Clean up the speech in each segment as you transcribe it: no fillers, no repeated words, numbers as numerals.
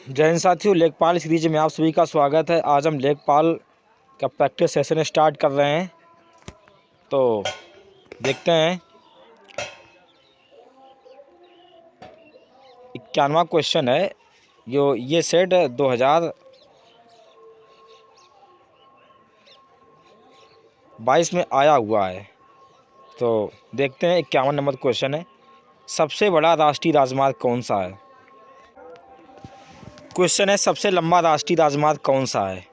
जय हिंद साथियों, लेखपाल सीरीज में आप सभी का स्वागत है। आज हम लेखपाल का प्रैक्टिस सेशन स्टार्ट कर रहे हैं। तो देखते हैं 91वां क्वेश्चन है। ये सेट 2022 में आया हुआ है। तो देखते हैं 51 नंबर क्वेश्चन है। सबसे बड़ा राष्ट्रीय राजमार्ग कौन सा है? क्वेश्चन है सबसे लंबा राष्ट्रीय राजमार्ग कौन सा है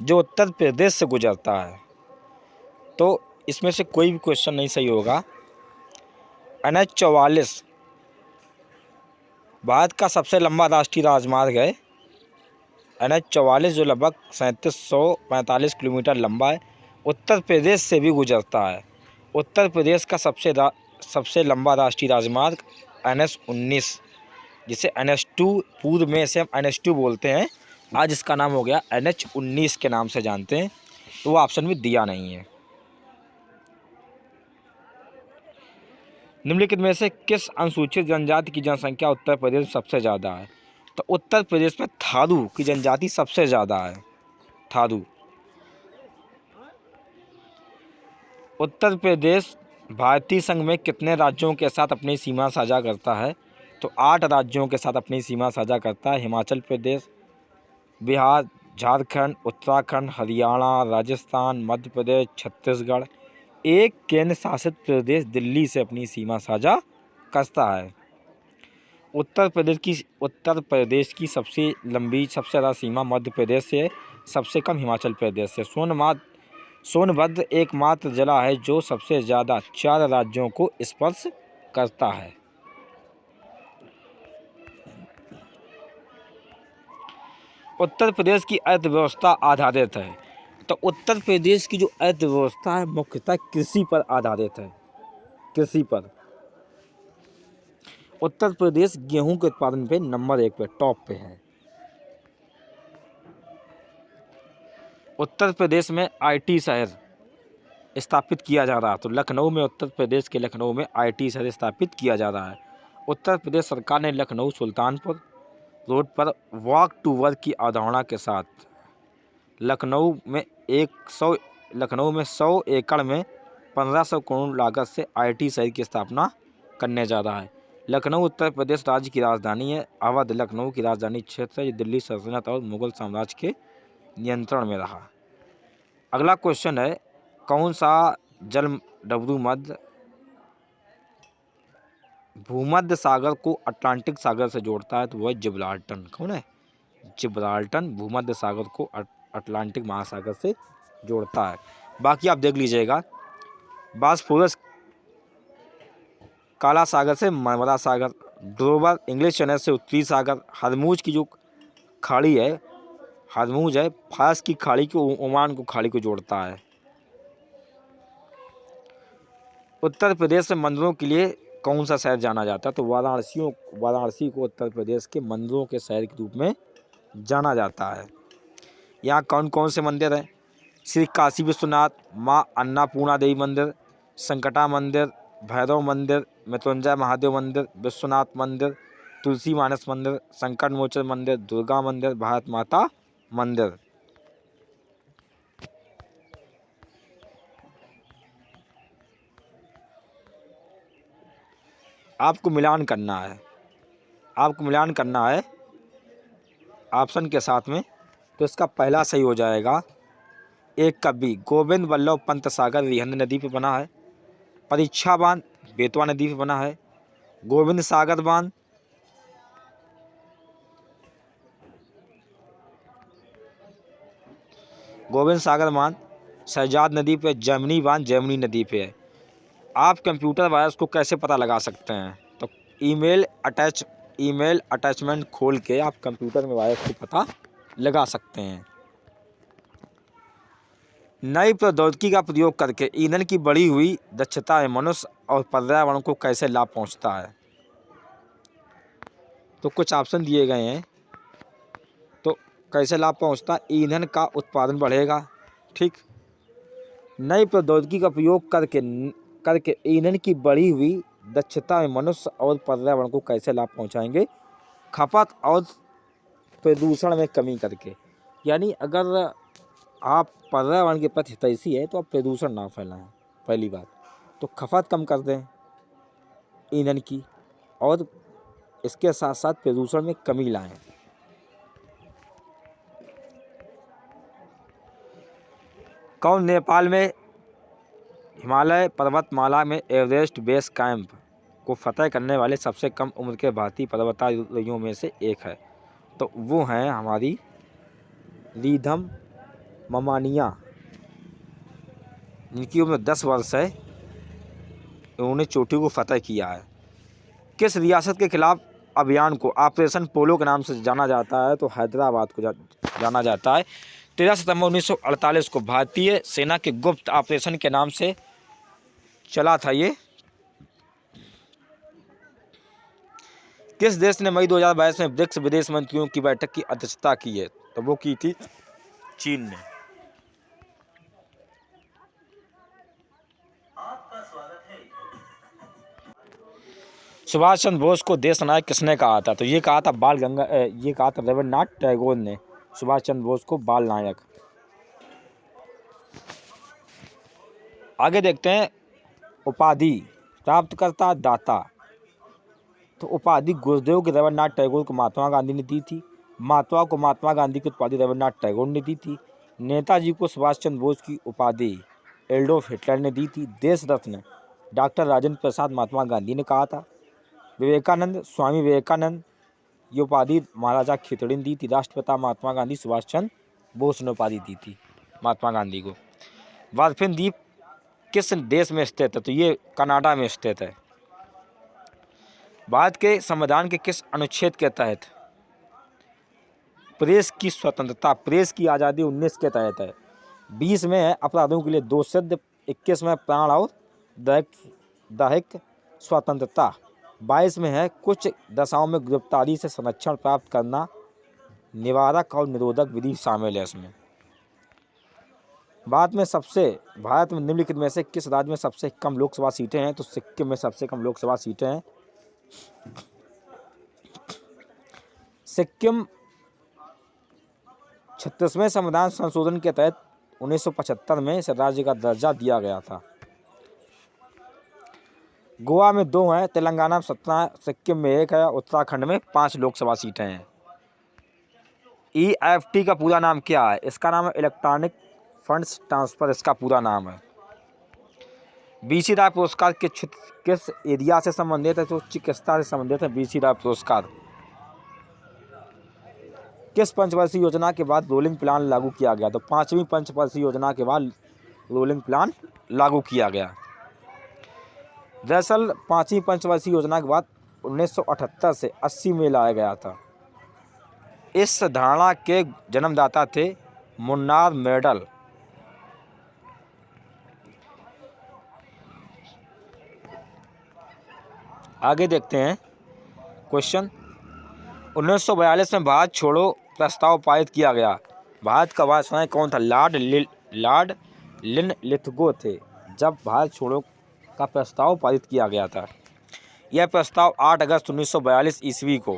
जो उत्तर प्रदेश से गुजरता है? तो इसमें से कोई भी क्वेश्चन नहीं सही होगा। NH 44 भारत का सबसे लंबा राष्ट्रीय राजमार्ग है। NH 44 जो लगभग 3745 किलोमीटर लंबा है, उत्तर प्रदेश से भी गुजरता है। उत्तर प्रदेश का सबसे लंबा राष्ट्रीय राजमार्ग NH 19, जिसे NH 2 पूर्व में इसे हम NH 2 बोलते हैं, आज इसका नाम हो गया NH 19 के नाम से जानते हैं। तो वो ऑप्शन में दिया नहीं है। निम्नलिखित में से किस अनुसूचित जनजाति की जनसंख्या उत्तर प्रदेश में सबसे ज़्यादा है? तो उत्तर प्रदेश में थारू की जनजाति सबसे ज़्यादा है। थारू। उत्तर प्रदेश भारतीय संघ में कितने राज्यों के साथ अपनी सीमा साझा करता है? तो 8 राज्यों के साथ अपनी सीमा साझा करता है। हिमाचल प्रदेश, बिहार, झारखंड, उत्तराखंड, हरियाणा, राजस्थान, मध्य प्रदेश, छत्तीसगढ़। एक केंद्र शासित प्रदेश दिल्ली से अपनी सीमा साझा करता है। उत्तर प्रदेश की सबसे लंबी, सबसे ज़्यादा सीमा मध्य प्रदेश से, सबसे कम हिमाचल प्रदेश से। सोनभद्र एकमात्र जिला है जो सबसे ज़्यादा 4 राज्यों को स्पर्श करता है। उत्तर प्रदेश की अर्थव्यवस्था आधारित है। तो उत्तर प्रदेश की जो अर्थव्यवस्था है मुख्यतः कृषि पर आधारित है। कृषि पर उत्तर प्रदेश गेहूं के उत्पादन पे नंबर 1 पे, टॉप पे है। उत्तर प्रदेश में IT शहर स्थापित किया जा रहा है। तो लखनऊ में, उत्तर प्रदेश के लखनऊ में IT शहर स्थापित किया जा रहा है। उत्तर प्रदेश सरकार ने लखनऊ सुल्तानपुर रोड पर वॉक टू वर्क की अवधारणा के साथ लखनऊ में 100 एकड़ में 1500 करोड़ लागत से IT शहर की स्थापना करने जा रहा है। लखनऊ उत्तर प्रदेश राज्य की राजधानी है। अवध लखनऊ की राजधानी क्षेत्र है। ये दिल्ली सल्तनत और मुगल साम्राज्य के नियंत्रण में रहा। अगला क्वेश्चन है, कौन सा जल डमरू भूमध्य सागर को अटलांटिक सागर से जोड़ता है? तो वह जिब्राल्टर। कौन है? जिब्राल्टर भूमध्य सागर को अटलांटिक महासागर से जोड़ता है। बाकी आप देख लीजिएगा, बॉस्फोरस काला सागर से मरमरा सागर, डोवर इंग्लिश चैनल से उत्तरी सागर, हरमुज की जो खाड़ी है, हरमुज है, फारस की खाड़ी को, ओमान को खाड़ी को जोड़ता है। उत्तर प्रदेश में मंदिरों के लिए कौन सा शहर जाना जाता है? तो वाराणसी को उत्तर प्रदेश के मंदिरों के शहर के रूप में जाना जाता है। यहाँ कौन कौन से मंदिर हैं? श्री काशी विश्वनाथ, माँ अन्नपूर्णा देवी मंदिर, संकटा मंदिर, भैरव मंदिर, मृत्युंजय महादेव मंदिर, विश्वनाथ मंदिर, तुलसी मानस मंदिर, संकट मोचन मंदिर, दुर्गा मंदिर, भारत माता मंदिर। आपको मिलान करना है ऑप्शन के साथ में। तो इसका पहला सही हो जाएगा। एक कवि गोविंद वल्लभ पंत सागर रिहंद नदी पे बना है। परीक्षा बांध बेतवा नदी पे बना है। गोविंद सागर बांध शहजाद नदी पे, जमनी बांध जमनी नदी पे है। आप कंप्यूटर वायरस को कैसे पता लगा सकते हैं? तो ईमेल अटैचमेंट खोल के आप कंप्यूटर में वायरस को पता लगा सकते हैं। नई प्रौद्योगिकी का प्रयोग करके ईंधन की बढ़ी हुई दक्षता में मनुष्य और पर्यावरण को कैसे लाभ पहुंचता है? तो कुछ ऑप्शन दिए गए हैं। तो कैसे लाभ पहुंचता है? ईंधन का उत्पादन बढ़ेगा। ठीक। नई प्रौद्योगिकी का प्रयोग करके ईंधन की बढ़ी हुई दक्षता में मनुष्य और पर्यावरण को कैसे लाभ पहुंचाएंगे? खपत और प्रदूषण में कमी करके। यानी अगर आप पर्यावरण के प्रति हितैषी है तो आप प्रदूषण ना फैलाएं, पहली बात। तो खपत कम कर दें ईंधन की, और इसके साथ साथ प्रदूषण में कमी लाएं। कौन नेपाल में हिमालय पर्वतमाला में एवरेस्ट बेस कैंप को फतह करने वाले सबसे कम उम्र के भारतीय पर्वतारोहियों में से एक है? तो वो हैं हमारी रिधम ममानिया, जिनकी उम्र 10 वर्ष है। उन्होंने चोटी को फतह किया है। किस रियासत के खिलाफ अभियान को ऑपरेशन पोलो के नाम से जाना जाता है? तो हैदराबाद को जाना जाता है। 13 सितंबर 1948 को भारतीय सेना के गुप्त ऑपरेशन के नाम से चला था ये। किस देश ने मई 2022 में ब्रिक्स विदेश मंत्रियों की बैठक की अध्यक्षता की है? तो वो की थी चीन ने। सुभाष चंद्र बोस को देश नायक किसने कहा था? तो ये कहा था रविन्द्रनाथ टैगोर ने सुभाष चंद्र बोस को बाल नायक। आगे देखते हैं उपाधि प्राप्तकर्ता दाता। तो उपाधि गुरुदेव को रविन्द्रनाथ टैगोर को महात्मा गांधी ने दी थी। महात्मा को महात्मा गांधी की उपाधि रविन्द्रनाथ टैगोर ने दी थी। नेताजी को सुभाष चंद्र बोस की उपाधि एडोल्फ हिटलर ने दी थी। देश रत्न डॉक्टर राजेंद्र प्रसाद महात्मा गांधी ने कहा था। विवेकानंद स्वामी विवेकानंद ये उपाधि महाराजा खितड़ी ने दी थी। राष्ट्रपिता महात्मा गांधी सुभाष चंद्र बोस ने उपाधि दी थी महात्मा गांधी को। बाफिन द्वीप किस देश में स्थित है? तो ये कनाडा में स्थित है। भारत के संविधान के किस अनुच्छेद के तहत प्रेस की स्वतंत्रता, प्रेस की आज़ादी 19 के तहत है? 20 में है अपराधों के लिए दोषसिद्ध, 21 में प्राण और दैहिक स्वतंत्रता, 22 में है कुछ दशाओं में गिरफ्तारी से संरक्षण प्राप्त करना, निवारक और निरोधक विधि शामिल है इसमें। भारत में निम्नलिखित में से किस राज्य में सबसे कम लोकसभा सीटें हैं? तो सिक्किम में सबसे कम लोकसभा सीटें हैं। सिक्किम 36वें संविधान संशोधन के तहत 1975 में इस राज्य का दर्जा दिया गया था। गोवा में 2 हैं, तेलंगाना में 17, सिक्किम में 1 है, उत्तराखंड में 5 लोकसभा सीटें हैं। EFT का पूरा नाम क्या है? इसका नाम है इलेक्ट्रॉनिक फंड्स ट्रांसफर, इसका पूरा नाम है। BC राय पुरस्कार किस एरिया से संबंधित है? तो चिकित्सा से संबंधित है BC राय पुरस्कार। किस पंचवर्षीय योजना के बाद रोलिंग प्लान लागू किया गया? तो 5वीं पंचवर्षीय योजना के बाद रोलिंग प्लान लागू किया गया। दरअसल 5वीं पंचवर्षीय योजना के बाद 1978 से 80 में लाया गया था। इस धारणा के जन्मदाता थे मुन्नार मेडल। आगे देखते हैं क्वेश्चन। 1942 में भारत छोड़ो प्रस्ताव पारित किया गया। भारत का वायसराय कौन था? लॉर्ड लिनलिथगो थे जब भारत छोड़ो का प्रस्ताव पारित किया गया था। यह प्रस्ताव 8 अगस्त 1942 ईस्वी को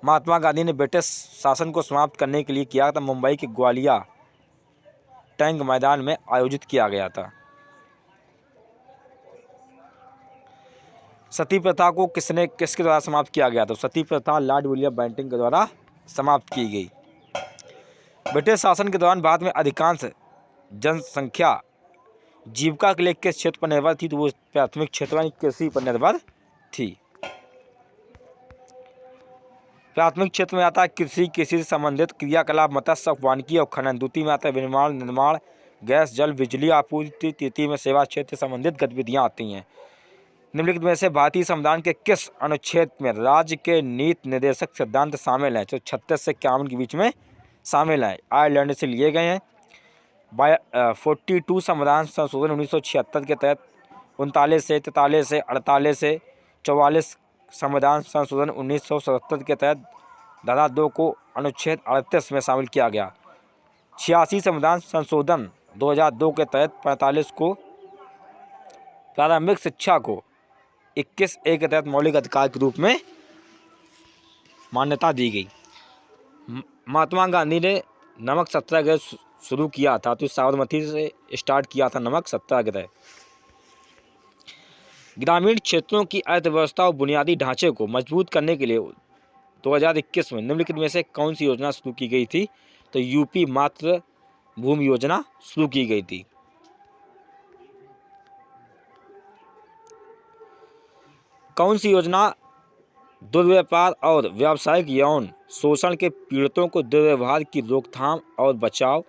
महात्मा गांधी ने ब्रिटिश शासन को समाप्त करने के लिए किया था। मुंबई के ग्वालिया टैंक मैदान में आयोजित किया गया था। सती प्रथा को किसके द्वारा समाप्त किया गया? तो सती प्रथा लॉर्ड विलियम बेंटिंक के द्वारा समाप्त की गई। ब्रिटिश शासन के दौरान भारत में अधिकांश जनसंख्या जीविका के लिए किस क्षेत्र पर निर्भर थी? तो वो प्राथमिक क्षेत्र यानी कृषि पर निर्भर थी। प्राथमिक क्षेत्र में आता है कृषि से संबंधित क्रियाकलाप, मत्स्य, वानिकी और खनन। द्वितीय में आता है निर्माण, गैस, जल, बिजली आपूर्ति। तृतीय में सेवा क्षेत्र से संबंधित गतिविधियाँ आती हैं। निम्नलिखित में से भारतीय संविधान के किस अनुच्छेद में राज्य के नीति निर्देशक सिद्धांत शामिल हैं? तो 36 से 51 के बीच में शामिल हैं। आयरलैंड से लिए गए हैं। 42 संविधान संशोधन 1976 के तहत 39 से 43 से 48 से 44 संविधान संशोधन 1977 के तहत धारा 2 को अनुच्छेद 38 में शामिल किया गया। 86 संविधान संशोधन 2002 के तहत 45 को प्रारंभिक शिक्षा को 21A के तहत मौलिक अधिकार के रूप में मान्यता दी गई। महात्मा गांधी ने नमक सत्याग्रह शुरू किया था, तो साबरमती से स्टार्ट किया था नमक सत्याग्रह। ग्रामीण क्षेत्रों की अर्थव्यवस्था और बुनियादी ढांचे को मजबूत करने के लिए 2021 में निम्नलिखित में से कौन सी योजना शुरू की गई थी? तो यूपी मातृ भूमि योजना शुरू की गई थी। कौन सी योजना दुर्व्यापार और व्यावसायिक यौन शोषण के पीड़ितों को दुर्व्यवहार की रोकथाम और बचाव,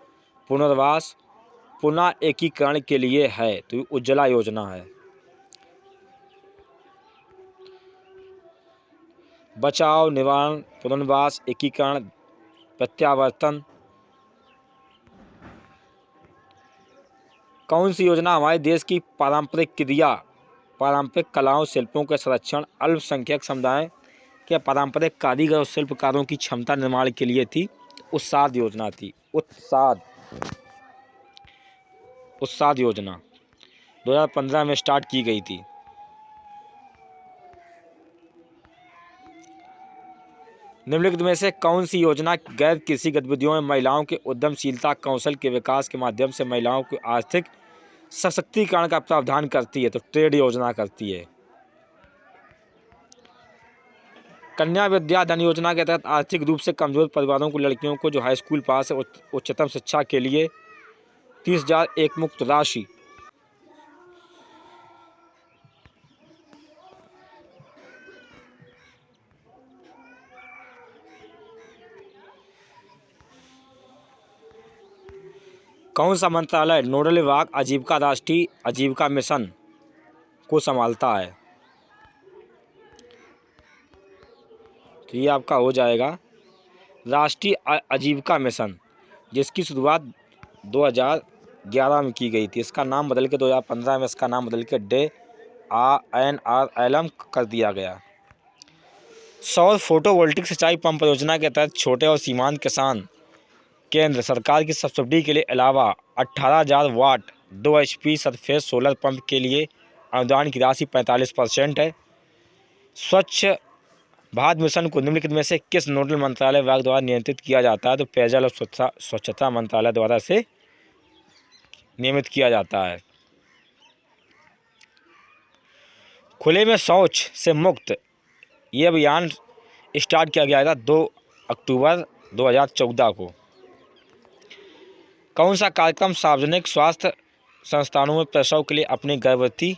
पुनर्वास, पुनः एकीकरण के लिए है? तो उज्ज्वला योजना है। बचाव, निवारण, पुनर्वास, एकीकरण, प्रत्यावर्तन। कौन सी योजना हमारे देश की पारंपरिक कलाओं शिल्पों के संरक्षण, अल्पसंख्यक समुदाय के पारंपरिक कारीगर और शिल्पकारों की क्षमता निर्माण के लिए थी? उत्साद योजना थी। उत्साद योजना 2015 में स्टार्ट की गई थी। निम्नलिखित में से कौन सी योजना गैर कृषि गतिविधियों में महिलाओं के उद्यमशीलता कौशल के विकास के माध्यम से महिलाओं के आर्थिक सशक्तिकरण का प्रावधान करती है? तो ट्रेड योजना करती है। कन्या विद्या धन योजना के तहत आर्थिक रूप से कमजोर परिवारों को लड़कियों को जो हाई स्कूल पास है उच्चतम शिक्षा के लिए 30,000 एक मुक्त राशि। कौन सा मंत्रालय नोडल विभाग आजीविका राष्ट्रीय आजीविका मिशन को संभालता है? तो ये आपका हो जाएगा राष्ट्रीय आजीविका मिशन, जिसकी शुरुआत 2011 में की गई थी। इसका नाम बदल के 2015 में इसका नाम बदल के DANRLM कर दिया गया। सौर फोटोवोल्टिक सिंचाई पंप योजना के तहत छोटे और सीमांत किसान केंद्र सरकार की सब्सिडी के लिए अलावा 18,000 वाट 2 HP सरफेस सोलर पंप के लिए अनुदान की राशि 45% है। स्वच्छ भारत मिशन को निम्नलिखित में से किस नोडल मंत्रालय विभाग द्वारा नियंत्रित किया जाता है? तो पेयजल और स्वच्छता मंत्रालय द्वारा से नियमित किया जाता है। खुले में शौच से मुक्त ये अभियान स्टार्ट किया गया था 2 अक्टूबर 2014 को। कौन सा कार्यक्रम सार्वजनिक स्वास्थ्य संस्थानों में प्रसव के लिए अपनी गर्भवती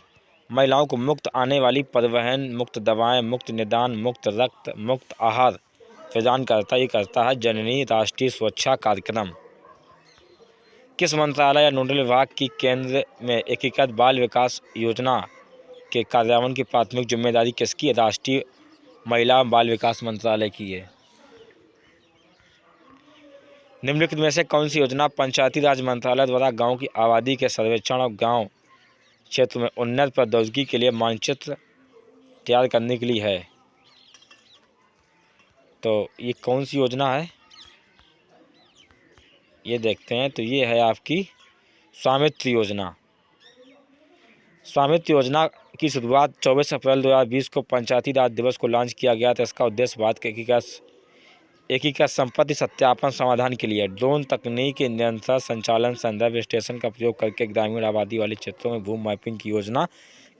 महिलाओं को मुफ्त आने वाली परिवहन, मुफ्त दवाएं, मुफ्त निदान, मुफ्त रक्त, मुफ्त आहार प्रदान करता है जननी राष्ट्रीय सुरक्षा कार्यक्रम। किस मंत्रालय या नोडल विभाग की केंद्र में एकीकृत बाल विकास योजना के कार्यान्वयन की प्राथमिक जिम्मेदारी किसकी है? राष्ट्रीय महिला बाल विकास मंत्रालय की है। निम्नलिखित में से कौन सी योजना पंचायती राज मंत्रालय द्वारा गांव की आबादी के सर्वेक्षण और गांव क्षेत्र में उन्नत प्रौद्योगिकी के लिए मानचित्र तैयार करने के लिए है? तो ये कौन सी योजना है ये देखते हैं। तो ये है आपकी स्वामित्व योजना। स्वामित्व योजना की शुरुआत 24 अप्रैल 2020 को पंचायती राज दिवस को लॉन्च किया गया था। इसका उद्देश्य भारत के एकीकृत संपत्ति सत्यापन समाधान के लिए ड्रोन तकनीक के नियंत्रण संचालन संदर्भ स्टेशन का प्रयोग करके ग्रामीण आबादी वाले क्षेत्रों में भूमि मैपिंग की योजना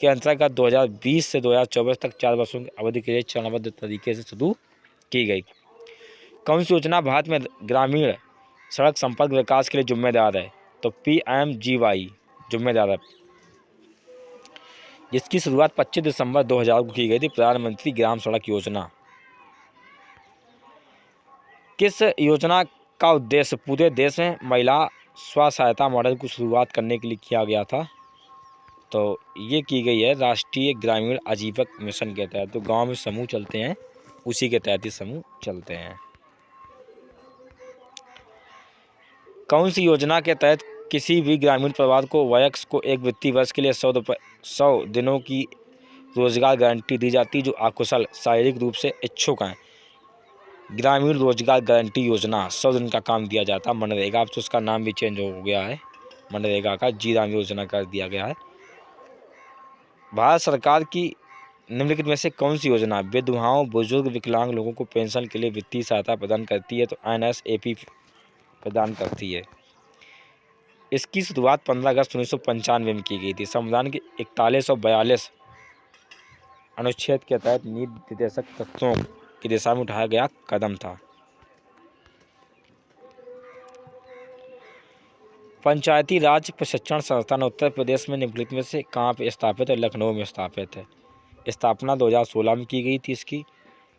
के अंतर्गत 2020 से 2024 तक 4 वर्षों की अवधि के लिए चरणबद्ध तरीके से शुरू की गई। कौन सी योजना भारत में ग्रामीण सड़क संपर्क विकास के लिए जिम्मेदार है? तो PMGY जिम्मेदार है, जिसकी शुरुआत 25 दिसंबर 2000 को की गई थी। प्रधानमंत्री ग्राम सड़क योजना। किस योजना का उद्देश्य पूरे देश में महिला स्व सहायता मॉडल की शुरुआत करने के लिए किया गया था? तो ये की गई है राष्ट्रीय ग्रामीण आजीविका मिशन के तहत। तो गांव में समूह चलते हैं, उसी के तहत ही समूह चलते हैं। कौन सी योजना के तहत किसी भी ग्रामीण परिवार को वयस्क को एक वित्तीय वर्ष के लिए 100 दिनों की रोजगार गारंटी दी जाती है जो अकुशल शारीरिक रूप से इच्छुक हैं? ग्रामीण रोजगार गारंटी योजना 100 दिन का काम दिया जाता है। मनरेगा, अब तो उसका नाम भी चेंज हो गया है, मनरेगा का जी राम योजना कर दिया गया है। भारत सरकार की निम्नलिखित में से कौन सी योजना विधवाओं, बुजुर्ग, विकलांग लोगों को पेंशन के लिए वित्तीय सहायता प्रदान करती है? तो NSAP प्रदान करती है। इसकी शुरुआत 15 अगस्त 1995 में की गई थी। संविधान के 41 और 42 अनुच्छेद के तहत नीति निर्देशक तत्वों की दिशा में उठाया गया कदम था। पंचायती राज प्रशिक्षण संस्थान उत्तर प्रदेश में निम्नलिखित में से कहाँ पे स्थापित है? लखनऊ में स्थापित है। स्थापना 2016 में की गई थी इसकी।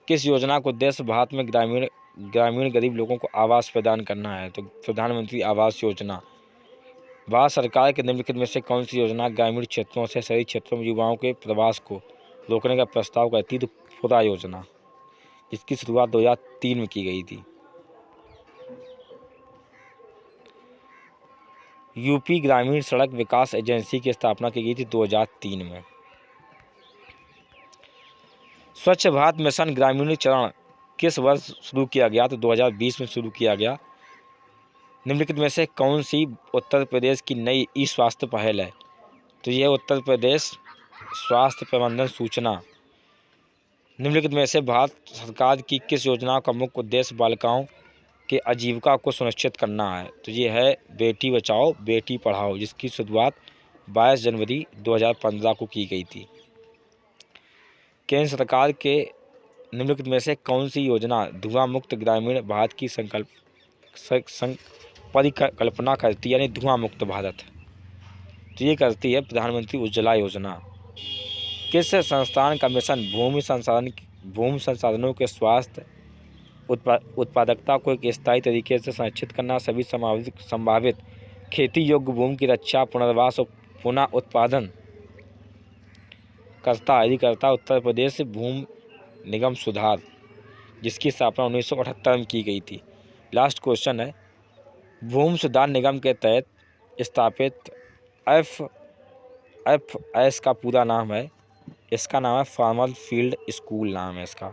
किस योजना का उद्देश्य भारत में ग्रामीण गरीब लोगों को आवास प्रदान करना है? तो प्रधानमंत्री आवास योजना। भारत सरकार के निम्नलिखित में से कौन सी योजना ग्रामीण क्षेत्रों से शहरी क्षेत्रों में युवाओं के प्रवास को रोकने का प्रस्ताव करती है? तो खुदा योजना, जिसकी शुरुआत 2003 में की गई थी। यूपी ग्रामीण सड़क विकास एजेंसी की स्थापना की गई थी 2003 में। स्वच्छ भारत मिशन ग्रामीणीकरण किस वर्ष शुरू किया गया? तो 2020 में शुरू किया गया। निम्नलिखित में से कौन सी उत्तर प्रदेश की नई ई स्वास्थ्य पहल है? तो यह उत्तर प्रदेश स्वास्थ्य प्रबंधन सूचना। निम्नलिखित में से भारत सरकार की किस योजना का मुख्य उद्देश्य बालिकाओं के आजीविका को सुनिश्चित करना है? तो ये है बेटी बचाओ बेटी पढ़ाओ, जिसकी शुरुआत 22 जनवरी 2015 को की गई थी। केंद्र सरकार के निम्नलिखित में से कौन सी योजना धुआं मुक्त ग्रामीण भारत की परिकल्पना करती है, यानी धुआं मुक्त भारत? तो ये करती है प्रधानमंत्री उज्ज्वला योजना। किस संस्थान का मिशन भूमि संसाधनों के स्वास्थ्य उत्पादकता को एक स्थायी तरीके से संरक्षित करना, सभी संभावित खेती योग्य भूमि की रक्षा, पुनर्वास और पुनः उत्पादन करता अधिकर्ता उत्तर प्रदेश भूमि निगम सुधार, जिसकी स्थापना 1978 में की गई थी। लास्ट क्वेश्चन है, भूमि सुधार निगम के तहत स्थापित FFS का पूरा नाम है, इसका नाम है फार्मर फील्ड स्कूल नाम है इसका।